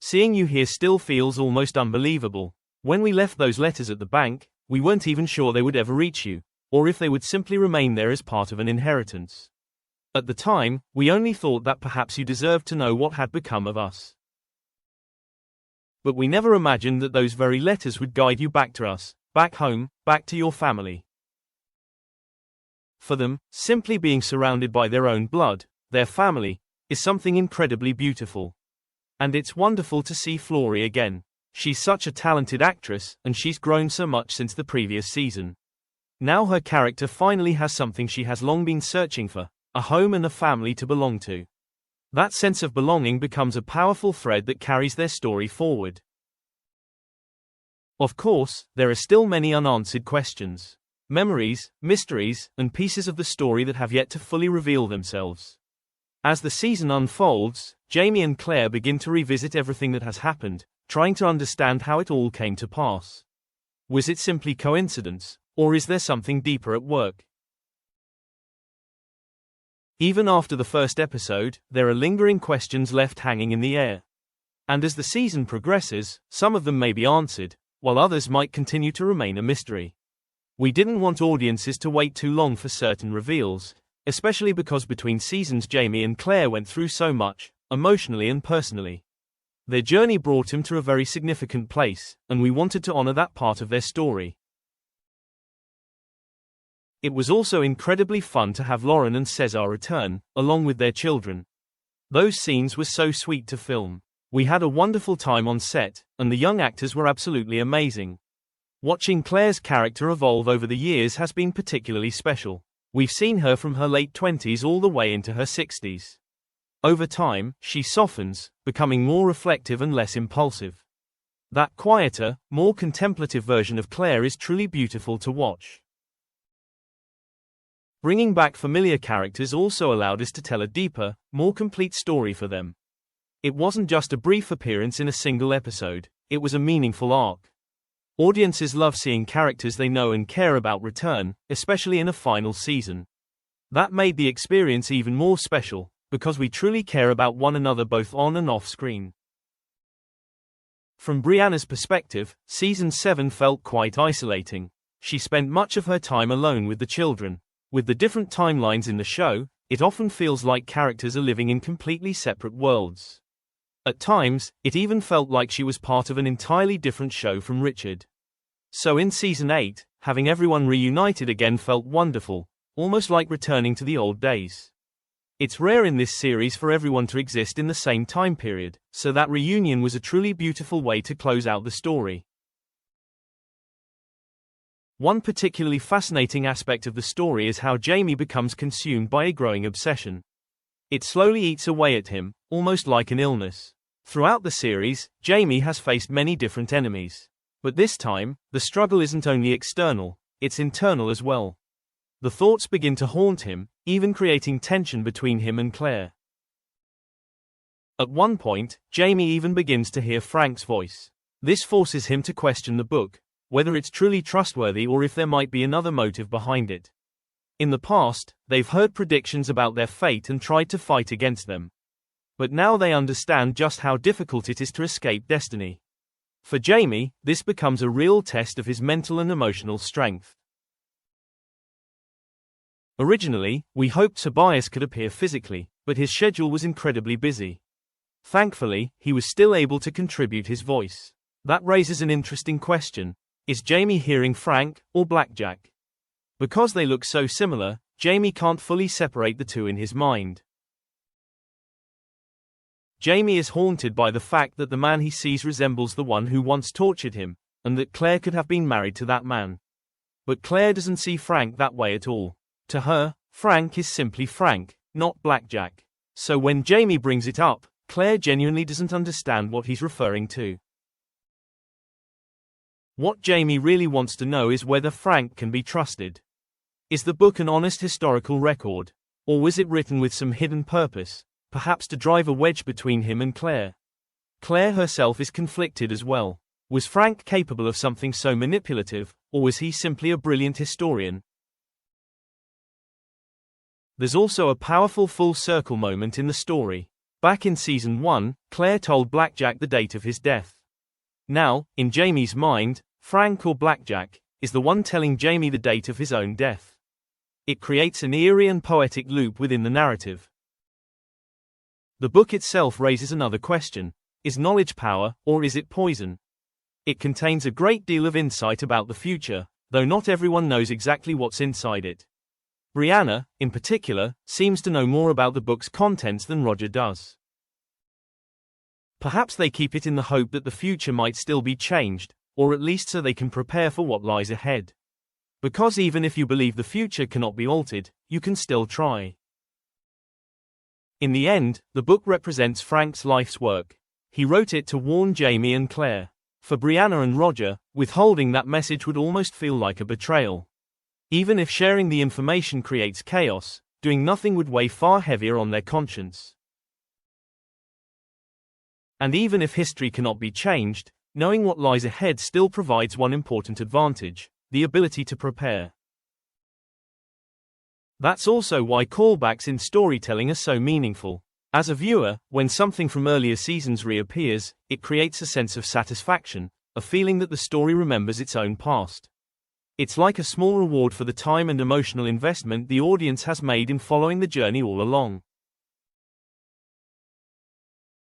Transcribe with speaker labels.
Speaker 1: Seeing you here still feels almost unbelievable. When we left those letters at the bank, we weren't even sure they would ever reach you, or if they would simply remain there as part of an inheritance. At the time, we only thought that perhaps you deserved to know what had become of us. But we never imagined that those very letters would guide you back to us, back home, back to your family. For them, simply being surrounded by their own blood, their family, is something incredibly beautiful. And it's wonderful to see Flory again. She's such a talented actress, and she's grown so much since the previous season. Now her character finally has something she has long been searching for, a home and a family to belong to. That sense of belonging becomes a powerful thread that carries their story forward. Of course, there are still many unanswered questions. Memories, mysteries, and pieces of the story that have yet to fully reveal themselves. As the season unfolds, Jamie and Claire begin to revisit everything that has happened, trying to understand how it all came to pass. Was it simply coincidence, or is there something deeper at work? Even after the first episode, there are lingering questions left hanging in the air. And as the season progresses, some of them may be answered, while others might continue to remain a mystery. We didn't want audiences to wait too long for certain reveals, especially because between seasons Jamie and Claire went through so much, emotionally and personally. Their journey brought him to a very significant place, and we wanted to honor that part of their story. It was also incredibly fun to have Lauren and Cesar return, along with their children. Those scenes were so sweet to film. We had a wonderful time on set, and the young actors were absolutely amazing. Watching Claire's character evolve over the years has been particularly special. We've seen her from her late 20s all the way into her 60s. Over time, she softens, becoming more reflective and less impulsive. That quieter, more contemplative version of Claire is truly beautiful to watch. Bringing back familiar characters also allowed us to tell a deeper, more complete story for them. It wasn't just a brief appearance in a single episode, it was a meaningful arc. Audiences love seeing characters they know and care about return, especially in a final season. That made the experience even more special, because we truly care about one another both on and off screen. From Brianna's perspective, Season 7 felt quite isolating. She spent much of her time alone with the children. With the different timelines in the show, it often feels like characters are living in completely separate worlds. At times, it even felt like she was part of an entirely different show from Richard. So in Season 8, having everyone reunited again felt wonderful, almost like returning to the old days. It's rare in this series for everyone to exist in the same time period, so that reunion was a truly beautiful way to close out the story. One particularly fascinating aspect of the story is how Jamie becomes consumed by a growing obsession. It slowly eats away at him, almost like an illness. Throughout the series, Jamie has faced many different enemies. But this time, the struggle isn't only external, it's internal as well. The thoughts begin to haunt him, even creating tension between him and Claire. At one point, Jamie even begins to hear Frank's voice. This forces him to question the book, whether it's truly trustworthy or if there might be another motive behind it. In the past, they've heard predictions about their fate and tried to fight against them. But now they understand just how difficult it is to escape destiny. For Jamie, this becomes a real test of his mental and emotional strength. Originally, we hoped Tobias could appear physically, but his schedule was incredibly busy. Thankfully, he was still able to contribute his voice. That raises an interesting question. Is Jamie hearing Frank, or Blackjack? Because they look so similar, Jamie can't fully separate the two in his mind. Jamie is haunted by the fact that the man he sees resembles the one who once tortured him, and that Claire could have been married to that man. But Claire doesn't see Frank that way at all. To her, Frank is simply Frank, not Blackjack. So when Jamie brings it up, Claire genuinely doesn't understand what he's referring to. What Jamie really wants to know is whether Frank can be trusted. Is the book an honest historical record? Or was it written with some hidden purpose, perhaps to drive a wedge between him and Claire? Claire herself is conflicted as well. Was Frank capable of something so manipulative, or was he simply a brilliant historian? There's also a powerful full circle moment in the story. Back in Season 1, Claire told Blackjack the date of his death. Now, in Jamie's mind, Frank, or Blackjack, is the one telling Jamie the date of his own death. It creates an eerie and poetic loop within the narrative. The book itself raises another question: is knowledge power, or is it poison? It contains a great deal of insight about the future, though not everyone knows exactly what's inside it. Brianna, in particular, seems to know more about the book's contents than Roger does. Perhaps they keep it in the hope that the future might still be changed, or at least so they can prepare for what lies ahead. Because even if you believe the future cannot be altered, you can still try. In the end, the book represents Frank's life's work. He wrote it to warn Jamie and Claire. For Brianna and Roger, withholding that message would almost feel like a betrayal. Even if sharing the information creates chaos, doing nothing would weigh far heavier on their conscience. And even if history cannot be changed, knowing what lies ahead still provides one important advantage: the ability to prepare. That's also why callbacks in storytelling are so meaningful. As a viewer, when something from earlier seasons reappears, it creates a sense of satisfaction, a feeling that the story remembers its own past. It's like a small reward for the time and emotional investment the audience has made in following the journey all along.